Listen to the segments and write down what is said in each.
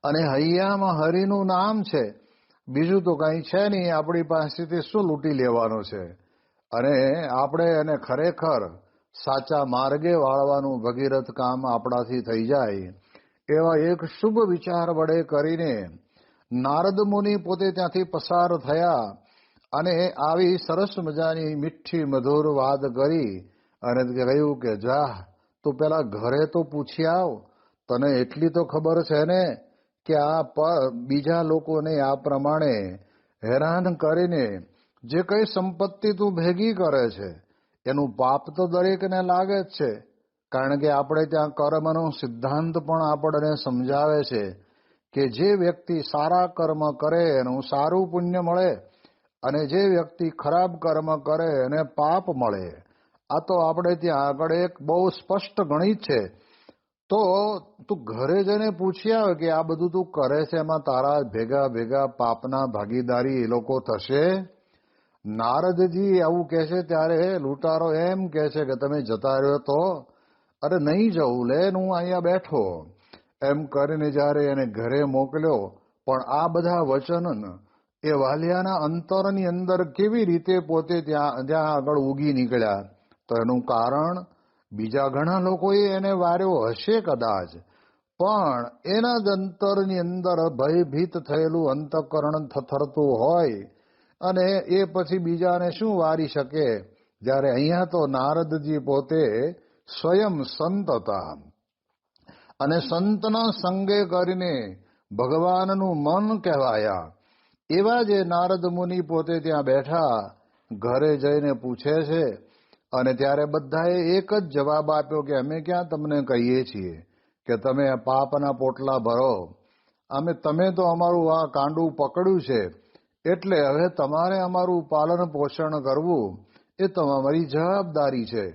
અને હૈયામાં હરિનું નામ છે, બીજું તો કંઈ છે નહીં. આપણી પાસેથી શું લૂંટી લેવાનું છે? અને આપણે એને ખરેખર સાચા માર્ગે વાળવાનું ભગીરથ કામ આપણાથી થઈ જાય એવા એક શુભ વિચાર વડે કરીને નારદ મુનિ પોતે ત્યાંથી પસાર થયા અને આવી સરસ મજાની મીઠી મધુર વાત કરી અને કહ્યું કે જા તું પેલા ઘરે તો પૂછી આવ, તને એટલી તો ખબર છે ને કે આ બીજા લોકોને આ પ્રમાણે હેરાન કરીને જે કઈ સંપત્તિ તું ભેગી કરે છે એનું પાપ તો દરેકને લાગે જ છે. કારણ કે આપણે ત્યાં કર્મનો સિદ્ધાંત પણ આપણને સમજાવે છે કે જે વ્યક્તિ સારા કર્મ કરે એનું સારું પુણ્ય મળે અને જે વ્યક્તિ ખરાબ કર્મ કરે એને પાપ મળે. આ તો આપણે ત્યાં આગળ એક બહુ સ્પષ્ટ ગણિત છે. તો તું ઘરે જઈને પૂછી આવે કે આ બધું તું કરે છે એમાં તારા ભેગા ભેગા પાપના ભાગીદારી એ લોકો થશે? નારદજી આવું કહે છે ત્યારે લૂંટારો એમ કહે છે કે તમે જતા રહ્યો તો? અરે નહીં જવું, લે હું અહીંયા બેઠો એમ કરીને જ્યારે એને ઘરે મોકલ્યો. પણ આ બધા વચન એ વાલિયાના અંતરની અંદર કેવી રીતે પોતે ત્યાં આગળ ઉગી નીકળ્યા? તો એનું કારણ બીજા ઘણા લોકોએ એને વાર્યો હશે કદાચ, પણ એના જ અંતરની અંદર ભયભીત થયેલું અંતઃકરણ થરથરતું હોય અને એ પછી બીજાને શું વારી શકે? જ્યારે અહીંયા તો નારદજી પોતે સ્વયં સંત હતા અને સંતના સંગે કરીને ભગવાનનું મન કહેવાયા. એવા જે નારદ મુનિ પોતે ત્યાં બેઠા ઘરે જઈને પૂછે છે અને ત્યારે બધાએ એક જ જવાબ આપ્યો કે અમે ક્યાં તમને કહીએ છીએ કે તમે પાપના પોટલા ભરો, તમે તો અમારું આ કાંડું પકડ્યું છે એટલે હવે તમારે અમારું પાલન પોષણ કરવું એ તમારી જવાબદારી છે.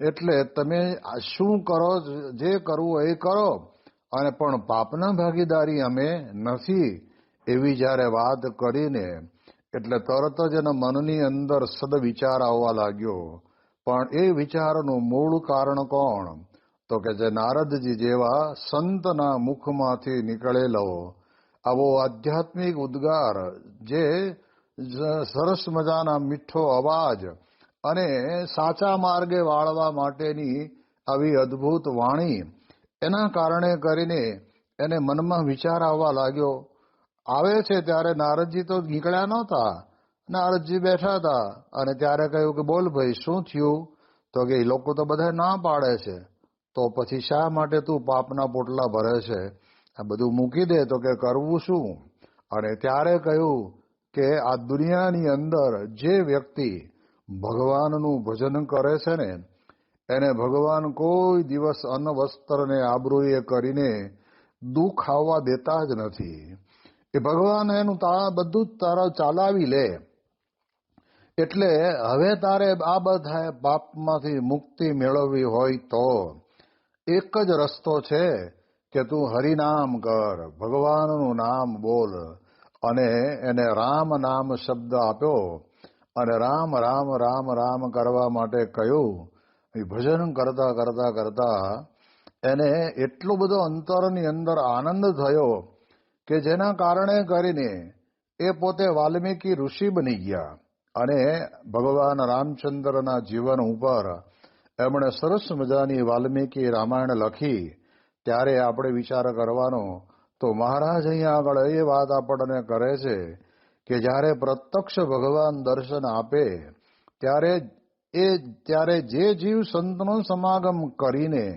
એટલે તમે શું કરો, જે કરવું એ કરો, અને પણ પાપના ભાગીદારી અમે નથી. એવી જ્યારે વાત કરીને એટલે તરત જ એના મનની અંદર સદવિચાર આવવા લાગ્યો. પણ એ વિચારનું મૂળ કારણ કોણ? તો કે જે નારદજી જેવા સંતના મુખમાંથી નીકળેલો આવો આધ્યાત્મિક ઉદ્ગાર, જે સરસ મજાના મીઠો અવાજ અને સાચા માર્ગે વાળવા માટેની આવી અદ્ભુત વાણી, એના કારણે કરીને એને મનમાં વિચાર આવવા લાગ્યો. આવે છે ત્યારે નારદજી તો નીકળ્યા નહોતા, નારદજી બેઠા હતા અને ત્યારે કહ્યું કે બોલ ભાઈ શું થયું? તો કે એ લોકો તો બધા ના પાડે છે, તો પછી શા માટે તું પાપના પોટલા ભરે છે? આ બધું મૂકી દે. તો કે કરવું શું? અને ત્યારે કહ્યું કે આ દુનિયાની અંદર જે વ્યક્તિ ભગવાનનું ભજન કરે છે ને એને ભગવાન કોઈ દિવસ અન્ન વસ્ત્ર ને આબરૂએ કરીને દુઃખ આવવા દેતા જ નથી. એ ભગવાન એનું બધું જ તારા ચાલાવી લે. એટલે હવે તારે આ બધા પાપમાંથી મુક્તિ મેળવવી હોય તો એક જ રસ્તો છે કે તું હરિનામ કર, ભગવાનનું નામ બોલ. અને એને રામ નામ શબ્દ આપ્યો અને રામ રામ રામ રામ કરવા માટે કહ્યું. એ ભજન કરતા કરતા કરતા એને એટલો બધો અંતરની અંદર આનંદ થયો કે જેના કારણે કરીને એ પોતે વાલ્મીકી ઋષિ બની ગયા અને ભગવાન રામચંદ્રના જીવન ઉપર એમણે સરસ મજાની વાલ્મીકી રામાયણ લખી. ત્યારે આપણે વિચાર કરવાનો તો મહારાજ અહીંયા આગળ એ વાત આપણને કરે છે કે જ્યારે પ્રત્યક્ષ ભગવાન દર્શન આપે ત્યારે જે જીવ સંતનો સમાગમ કરીને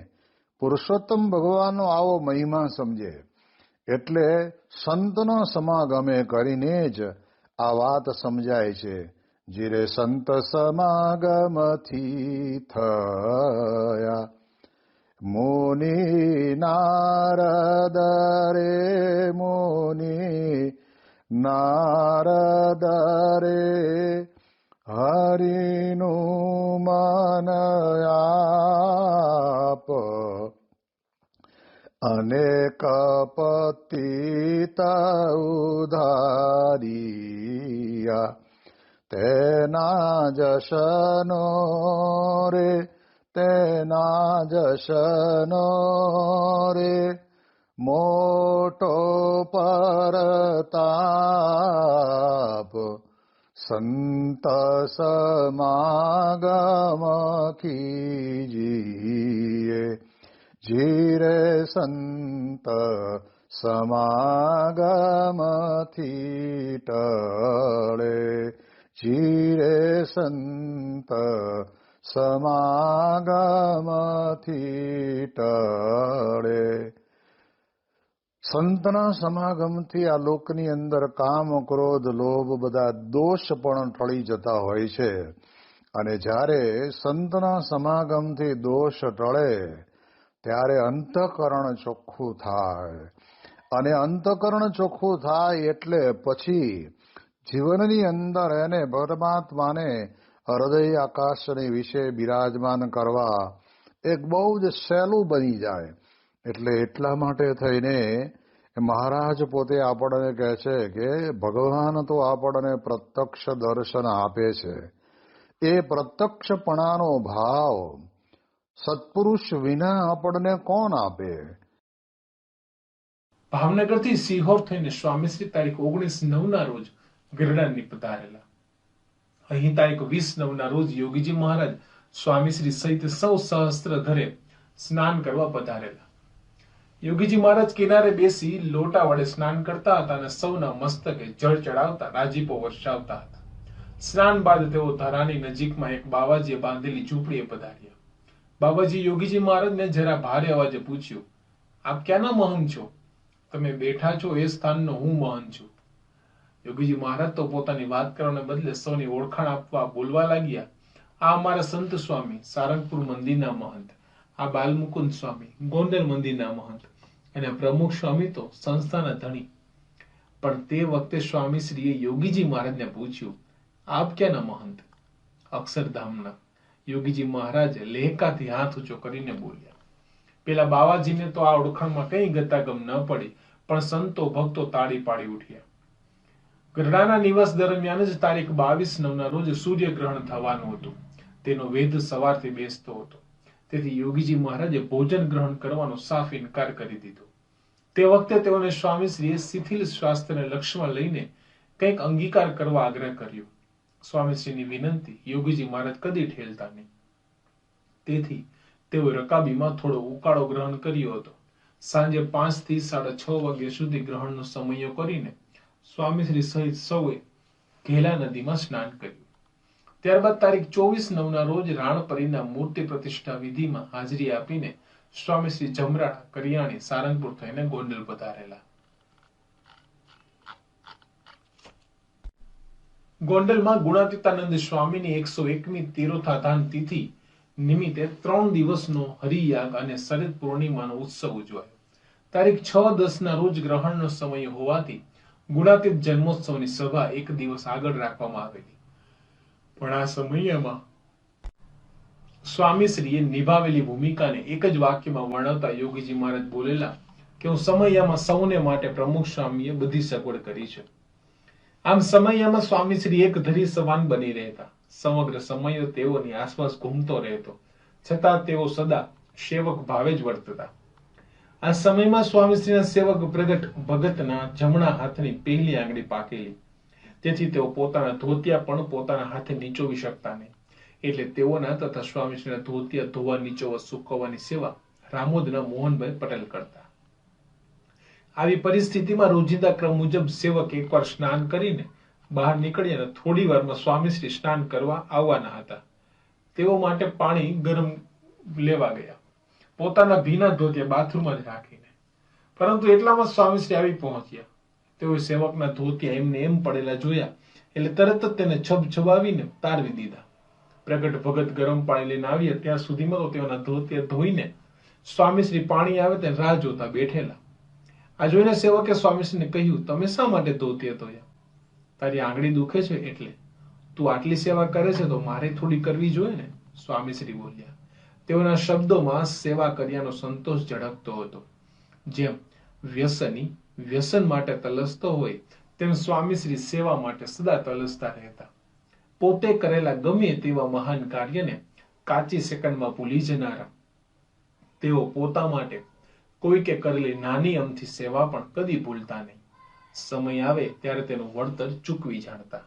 પુરુષોત્તમ ભગવાનનો આવો મહિમા સમજે, એટલે સંતના સમાગમે કરીને જ આ વાત સમજાય છે. જીરે સંત સમાગમથી થયા મુનિ નારદ રે, મુનિ નારદ રે, હરિનું મન આપ અનેક પતિત ઉધારિયા, તેના જશનો રે, તેના જશનો રે, મોટો પરતાપ સંત સમાગમ કીજીએ જીરે સંત સમાગમથી ટળે જીરે સંત સમાગમથી ટળે. સંતના સમાગમથી આ લોકની અંદર કામ ક્રોધ લોભ બધા દોષ પણ ટળી જતા હોય છે. અને જ્યારે સંતના સમાગમથી દોષ ટળે ત્યારે અંતઃકરણ ચોખ્ખું થાય. અને અંતઃકરણ ચોખ્ખું થાય એટલે પછી જીવનની અંદર એને પરમાત્માને હૃદય આકાશની વિશે બિરાજમાન કરવા એક બહુ જ સહેલું બની જાય. એટલે એટલા માટે થઈને મહારાજ પોતે આપણને કહે છે કે ભગવાન તો આપણને પ્રત્યક્ષ દર્શન આપે છે. એ પ્રત્યક્ષપણાનો ભાવ સત્પુરુષ વિના આપણને કોણ આપે? ભાવનગરથી સિહોર થઈને સ્વામીશ્રી તારીખ 19/9 રોજ ગરડાની પધારેલા. અહીં તારીખ 20/9 રોજ યોગીજી મહારાજ સ્વામીશ્રી સહિત સૌ સહસ્ત્ર ધરે સ્નાન કરવા પધારેલા. યોગીજી મહારાજ કિનારે બેસી લોટા વડે સ્નાન કરતા હતા અને સૌના મસ્તકે જળ ચડાવતા રાજીપો વર્ષાવતા હતા. સ્નાન બાદ તેઓ ધરાની નજીકમાં એક બાવાજીએ બાંધેલી ઝૂંપડીએ પધાર્યા. બાબાજી યોગીજી મહારાજને જરા ભારે અવાજે પૂછ્યું, આપ ક્યાંના મહંત છો? તમે બેઠા છો એ સ્થાનનો હું મહંત છું. યોગીજી મહારાજ તો પોતાની વાત કરવાને બદલે સૌની ઓળખાણ આપવા બોલવા લાગ્યા. આ અમારા સંત સ્વામી સારંગપુર મંદિરના મહંત, આ બાલમુકુંદ સ્વામી ગોંડલ મંદિરના મહંત, અને પ્રમુખ સ્વામી તો સંસ્થાના ધણી. પણ તે વખતે સ્વામીશ્રીએ યોગીજી મહારાજને પૂછ્યું, આપ ક્યાંના મહંત? અક્ષરધામના. યોગીજી મહારાજે લહેકાથી હાથ ઊંચો કરીને બોલ્યા. પેલા બાવાજીને તો આ ઓળખાણમાં કઈ ગતાગમ ન પડી, પણ સંતો ભક્તો તાળી પાડી ઉઠ્યા. ગરડાના નિવાસ દરમિયાન જ તારીખ 22/9 રોજ સૂર્યગ્રહણ થવાનું હતું. તેનો વેધ સવારથી બેસતો હતો. તેથી યોગીજી મહારાજે ભોજન ગ્રહણ કરવાનો સાફ ઇનકાર કરી દીધો. તે વખતે તેઓને સ્વામીશ્રીએ શિથિલ સ્વાસ્થ્યને લક્ષ્યમાં લઈને કંઈક અંગીકાર કરવા આગ્રહ કર્યો. સ્વામીશ્રીની વિનંતી યોગીજી મહારાજ કદી ઠેલતા નહીં. તેથી તેઓ રકાબીમાં થોડો ઉકાળો ગ્રહણ કર્યો હતો. સાંજે 5 થી 6:30 વાગ્યા સુધી ગ્રહણનો સમયો કરીને સ્વામીશ્રી સહિત સૌએ ઘેલા નદીમાં સ્નાન કર્યું. ત્યારબાદ તારીખ 24/9 રોજ રાણપરીના મૂર્તિ પ્રતિષ્ઠા વિધિમાં હાજરી આપીને સ્વામીશ્રી જમરાળા કરિયાણી સારંગપુર થઈને ગોંડલ પધારેલા. ગોંડલમાં ગુણાતીતાનંદ સ્વામીની 101મી તિરોધાન તિથિ નિમિત્તે 3 દિવસનો હરિયાગ અને શરદ પૂર્ણિમાનો ઉત્સવ ઉજવાયો. તારીખ 6-10 રોજ ગ્રહણનો સમય હોવાથી ગુણાતીત જન્મોત્સવની સભા એક દિવસ આગળ રાખવામાં આવેલી. પણ આ સમયમાં સ્વામીશ્રીએ નિભાવેલી ભૂમિકાને એક જ વાક્યમાં વર્ણવતા યોગીજી મહારાજ બોલેલા કે હું સમયમાં સૌને માટે પ્રમુખ સ્વામીએ બધી સગવડ કરી છે. આમ સમયમાં સ્વામીશ્રી એક ધરી સમાન બની રહેતા. સમગ્ર સમય તેઓની આસપાસ ઘૂમતો રહેતો, છતાં તેઓ સદા સેવક ભાવે જ વર્તતા. આ સમયમાં સ્વામીશ્રીના સેવક પ્રગટ ભગતના જમણા હાથની પહેલી આંગળી પાકેલી. તેથી તેઓ પોતાના ધોતિયા પણ પોતાના હાથે નીચોવી શકતા નહીં. એટલે તેઓના તથા સ્વામીશ્રીના ધોતિયા ધોવા નીચોવા સૂકવવાની સેવા રામોદના મોહનભાઈ પટેલ કરતા. આવી પરિસ્થિતિમાં રોજિંદા ક્રમ મુજબ સેવક એકવાર સ્નાન કરીને બહાર નીકળી અને થોડી વારમાં સ્વામીશ્રી સ્નાન કરવા આવવાના હતા. તેઓ માટે પાણી ગરમ લેવા ગયા, પોતાના ભીના ધોતિયા બાથરૂમમાં જ રાખીને. પરંતુ એટલામાં સ્વામીશ્રી આવી પહોંચ્યા. તેઓ સેવકના ધોતિયા એમને એમ પડેલા જોયા એટલે તરત જ તેને છબછબાવીને તારવી દીધા. પ્રગટ ભગત ગરમ પાણી લઈને આવ્યા ત્યાં સુધીમાં તો તેઓના ધોતિયા ધોઈને સ્વામીશ્રી પાણી આવે તે રાહ જોતા બેઠેલા. આ જોઈને સેવકે સ્વામીશ્રીને કહ્યું, તમે શા માટે ધોતિયા ધોયા? તારી આંગળી દુખે છે એટલે. તું આટલી સેવા કરે છે તો મારે થોડી કરવી જોઈએ ને, સ્વામીશ્રી બોલ્યા. તેઓના શબ્દોમાં સેવા કર્યાનો સંતોષ ઝળકતો હતો. જેમ વ્યસની વ્યસન માટે તલસતો હોય તેમ સ્વામીશ્રી સેવા માટે સદા તલસતા રહેતા. પોતે કરેલા ગમે તેવા મહાન કાર્યને કાચી સેકન્ડમાં ભૂલી જનારા તેઓ પોતા માટે કોઈકે કરેલી નાની અમથી સેવા પણ કદી ભૂલતા નહીં. સમય આવે ત્યારે તેનું વળતર ચૂકવી જાણતા.